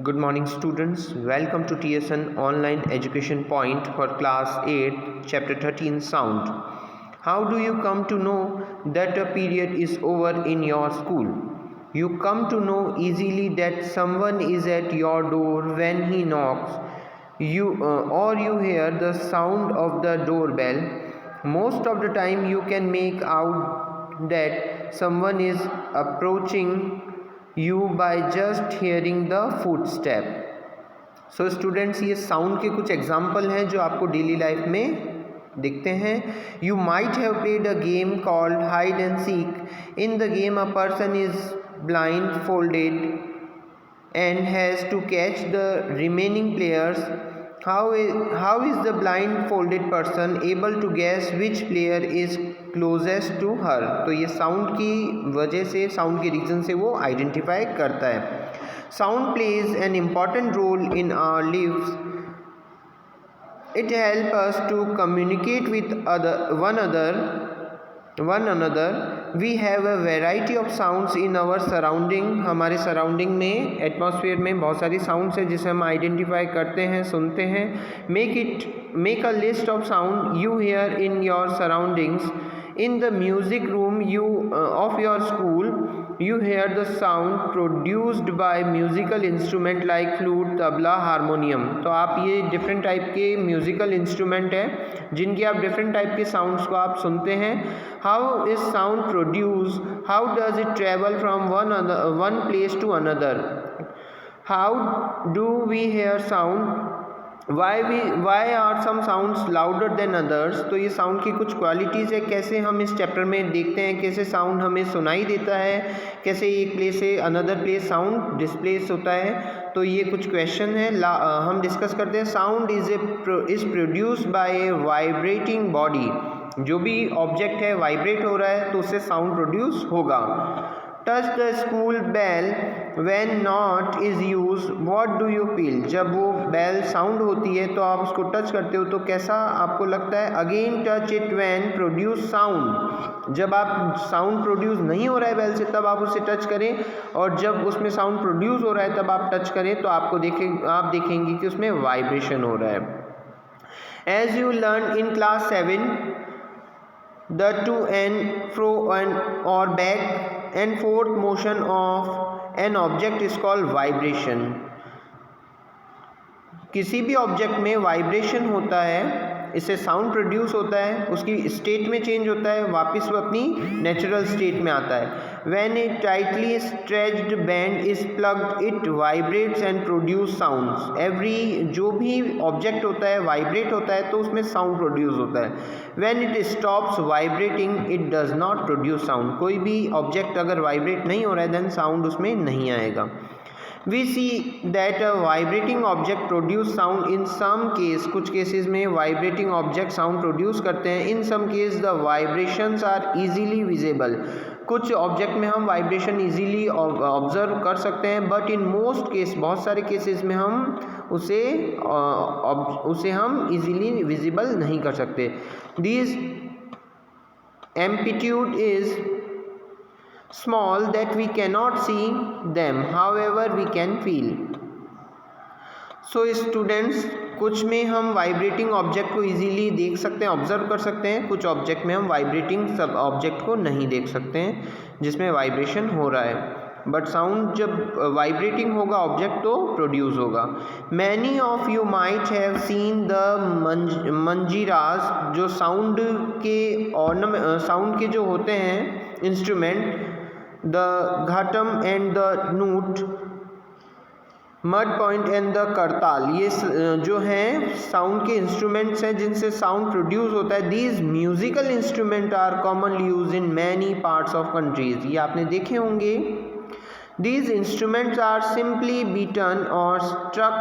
Good morning students, welcome to TSN Online Education Point for class 8, chapter 13 Sound. How do you come to know that a period is over in your school? You come to know easily that someone is at your door when he knocks, or you hear the sound of the doorbell. Most of the time you can make out that someone is approaching you by just hearing the footstep. So students, ये sound के कुछ example हैं जो आपको daily life में दिखते हैं. You might have played a game called hide and seek. In the game, a person is blindfolded and has to catch the remaining players. How is the blindfolded person able to guess which player is closest to her? तो ये sound की वजह से, sound के reason से वो identify करता है. Sound plays an important role in our lives. It helps us to communicate with one another. We have a variety of sounds in our surrounding. हमारे सराउंडिंग में, एटमॉस्फेयर में बहुत सारी साउंड्स हैं जिसे हम आइडेंटिफाई करते हैं, सुनते हैं. Make a list of sound you hear in your surroundings. In the music room of your school, you hear the sound produced by musical instrument like flute, tabla, harmonium. तो आप ये डिफरेंट टाइप के musical instrument हैं जिनकी आप different type के sounds को आप सुनते हैं. How is sound produce? How does it travel from one place to another? How do we hear sound? Why are some sounds louder than others? तो ये साउंड की कुछ क्वालिटीज़ है, कैसे हम इस चैप्टर में देखते हैं, कैसे साउंड हमें सुनाई देता है, कैसे एक प्लेस से अनदर प्लेस साउंड डिस्प्लेस होता है. तो ये कुछ क्वेश्चन है हम डिस्कस करते हैं. Sound is produced by A vibrating body. जो भी ऑब्जेक्ट है वाइब्रेट हो रहा है तो उससे साउंड प्रोड्यूस होगा. Touch the school bell when not is use, what do you feel? जब वो बेल साउंड होती है तो आप उसको टच करते हो तो कैसा आपको लगता है? Again touch it when produce sound. जब आप साउंड प्रोड्यूस नहीं हो रहा है बेल से तब आप उसे टच करें, और जब उसमें साउंड प्रोड्यूस हो रहा है तब आप टच करें तो आप देखेंगे कि उसमें वाइब्रेशन हो रहा है. As you learn in class 7, the to and fro or back and forth motion of an object is called vibration. किसी भी ऑब्जेक्ट में वाइब्रेशन होता है, इससे साउंड प्रोड्यूस होता है, उसकी स्टेट में चेंज होता है, वापस वो अपनी नेचुरल स्टेट में आता है. When a tightly stretched band is plugged, it vibrates and produce sounds. जो भी ऑब्जेक्ट होता है वाइब्रेट होता है तो उसमें साउंड प्रोड्यूस होता है. When it stops vibrating, it does not produce sound. कोई भी ऑब्जेक्ट अगर वाइब्रेट नहीं हो रहा है देन साउंड उसमें नहीं आएगा. We see that a vibrating object produce sound in some case. कुछ केसेस में वाइब्रेटिंग ऑब्जेक्ट साउंड प्रोड्यूस करते हैं. In some case the vibrations are easily visible. कुछ ऑब्जेक्ट में हम वाइब्रेशन इजीली ऑब्जर्व कर सकते हैं, बट इन मोस्ट केस, बहुत सारे केसेस में हम उसे हम इजीली विजिबल नहीं कर सकते. This amplitude is small that we cannot see them, however we can feel. So students, कुछ में हम वाइब्रेटिंग ऑब्जेक्ट को इजीली देख सकते हैं, ऑब्जर्व कर सकते हैं. कुछ ऑब्जेक्ट में हम वाइब्रेटिंग सब ऑब्जेक्ट को नहीं देख सकते हैं जिसमें वाइब्रेशन हो रहा है, बट साउंड जब वाइब्रेटिंग होगा ऑब्जेक्ट तो प्रोड्यूस होगा. Many of you might have seen the manjiras. जो साउंड के जो होते हैं instrument, the ghatam and the नूट, mud pot and the kartal, ये जो हैं साउंड के इंस्ट्रूमेंट्स हैं जिनसे साउंड प्रोड्यूस होता है. These musical instrument are commonly use in many parts of countries. ये आपने देखे होंगे. These instruments are simply beaten or struck.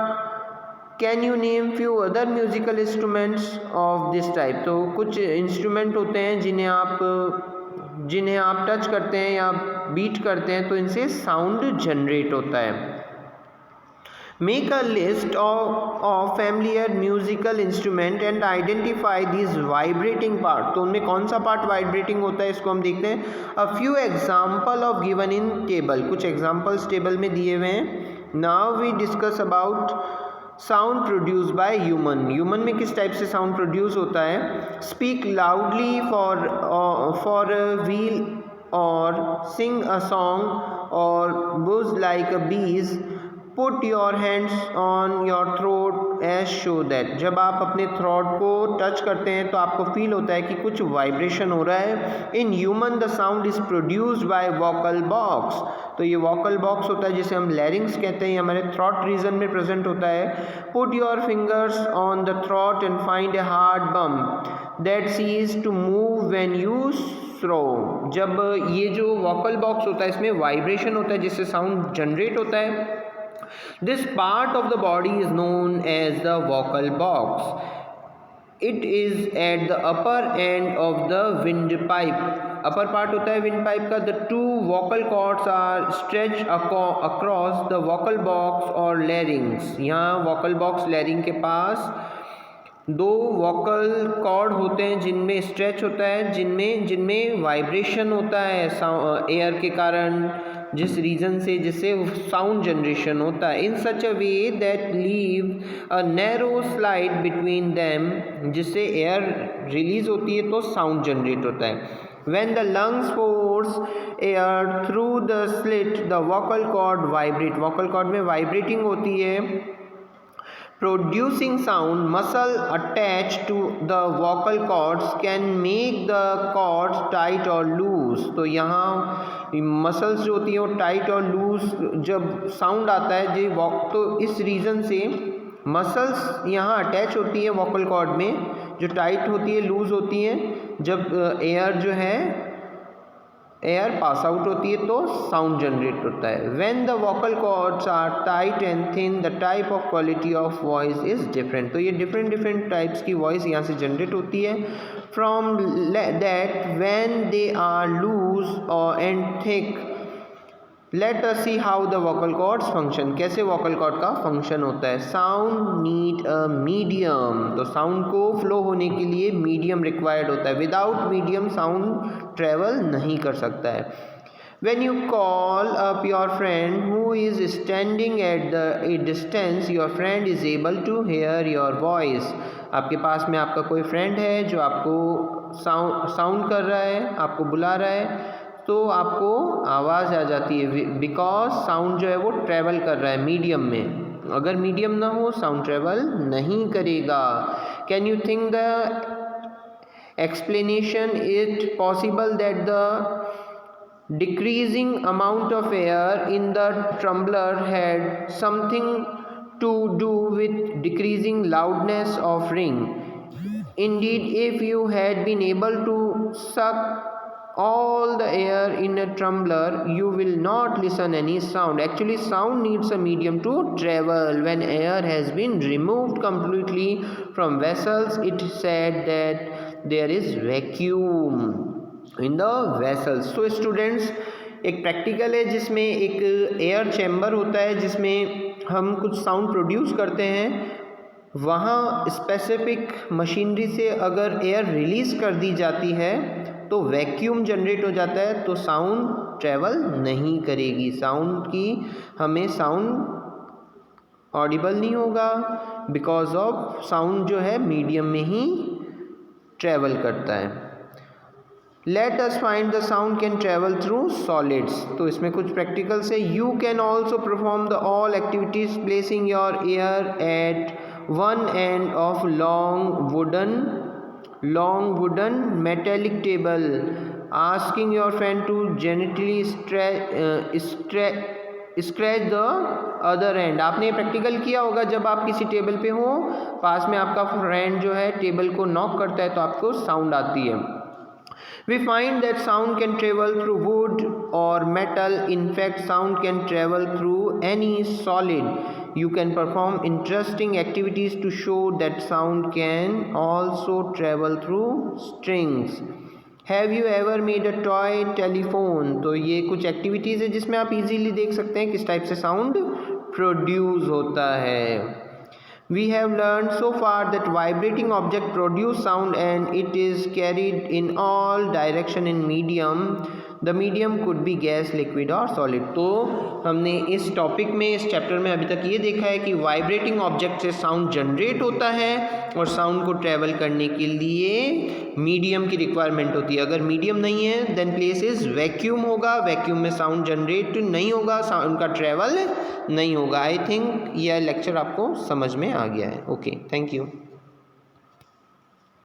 Can you name few other musical instruments of this type? तो कुछ इंस्ट्रूमेंट होते हैं जिन्हें आप टच करते हैं या बीट करते हैं तो इनसे साउंड जनरेट होता है. Make a list of familiar musical instrument and identify this vibrating part. तो उनमें कौन सा पार्ट वाइब्रेटिंग होता है इसको हम देखते हैं. A few example of given in table. कुछ एग्जाम्पल्स टेबल में दिए हुए हैं. Now we discuss about sound produce by human में किस टाइप से साउंड प्रोड्यूस होता है. स्पीक लाउडली फॉर व्हील और सिंग अ सॉन्ग और बुज like a bee. Put your hands on your throat as show that. जब आप अपने थ्रोट को टच करते हैं तो आपको फील होता है कि कुछ वाइब्रेशन हो रहा है. In human the sound is produced by vocal box. तो ये वोकल बॉक्स होता है जिसे हम लैरिंग्स कहते हैं, हमारे थ्रोट रीजन में प्रेजेंट होता है. Put your fingers on the throat and find a hard bump that ceases to move when you throw. जब ये जो वोकल बॉक्स होता है इसमें वाइब्रेशन होता है जिससे साउंड जनरेट होता है. This part of the body is known as the vocal box. It is at the upper end of the windpipe. Upper part होता है windpipe का. The two vocal cords are stretched across the vocal box or larynx. यहाँ vocal box larynx के पास दो vocal cord होते हैं जिनमें stretch होता है, जिनमें वाइब्रेशन होता है एयर के कारण, जिस रीजन से जिससे साउंड जनरेशन होता है. In such a way that leave a narrow slide between them, जिससे एयर रिलीज होती है तो साउंड जनरेट होता है. When the lungs force air through the slit, the vocal cord vibrate. vocal cord में vibrating होती है producing sound. Muscle attached to the vocal cords can make the cords tight or loose. तो यहाँ muscles जो होती हैं वो tight और लूज जब साउंड आता है जो तो इस रीज़न से मसल्स यहाँ अटैच होती है वोकल कॉर्ड में, जो टाइट होती है लूज होती हैं. जब एयर जो है एयर पास आउट होती है तो साउंड जनरेट होता है. When the vocal cords are tight and thin the type of quality of voice is different. तो ये डिफरेंट टाइप्स की वॉइस यहाँ से जनरेट होती है. From that when they are loose और and thick. Let us see how the vocal cords function. कैसे vocal cord का फंक्शन होता है. Sound need a medium. तो साउंड को फ्लो होने के लिए मीडियम रिक्वायर्ड होता है. विदाउट मीडियम साउंड ट्रेवल नहीं कर सकता है. When you call up your friend who is standing at a distance, your friend is able to hear your voice. आपके पास में आपका कोई फ्रेंड है जो आपको साउंड कर रहा है, आपको बुला रहा है, तो आपको आवाज़ आ जाती है बिकॉज साउंड जो है वो ट्रैवल कर रहा है मीडियम में. अगर मीडियम ना हो साउंड ट्रैवल नहीं करेगा. Can you think the explanation it possible that the decreasing amount of air in the tumbler had something to do with decreasing loudness of ring. Indeed, if you had been able to suck all the air in a tumbler, you will not listen any sound. Actually, sound needs a medium to travel. When air has been removed completely from vessels, it is said that there is vacuum in the vessels. So students, एक practical है जिसमें एक air chamber होता है जिसमें हम कुछ sound produce करते हैं. वहाँ स्पेसिफिक मशीनरी से अगर एयर रिलीज़ कर दी जाती है तो वैक्यूम जनरेट हो जाता है, तो साउंड ट्रैवल नहीं करेगी. साउंड की हमें साउंड ऑडिबल नहीं होगा बिकॉज ऑफ साउंड जो है मीडियम में ही ट्रैवल करता है. Let us find the sound can travel through solids. तो इसमें कुछ प्रैक्टिकल से. You can also perform the all activities placing your air at one end of long wooden metallic table, asking your friend to gently scratch the other end. आपने practical किया होगा जब आप किसी टेबल पे हो, पास में आपका फ्रेंड जो है टेबल को नॉक करता है तो आपको साउंड आती है. We find that sound can travel through wood or metal. In fact, sound can travel through any solid. You can perform interesting activities to show that sound can also travel through strings. Have you ever made a toy telephone? तो ये कुछ activities है जिसमें आप easily देख सकते हैं किस टाइप से साउंड प्रोड्यूस होता है. We have learned so far that vibrating object produce sound and it is carried in all direction in medium the medium could be gas, liquid और सॉलिड। तो हमने इस टॉपिक में, इस चैप्टर में अभी तक ये देखा है कि वाइब्रेटिंग ऑब्जेक्ट से साउंड जनरेट होता है और साउंड को ट्रैवल करने के लिए मीडियम की रिक्वायरमेंट होती है। अगर मीडियम नहीं है देन प्लेस इज वैक्यूम होगा, वैक्यूम में साउंड जनरेट नहीं होगा, साउंड का ट्रैवल नहीं होगा। आई थिंक यह लेक्चर आपको समझ में आ गया है। Okay, thank you.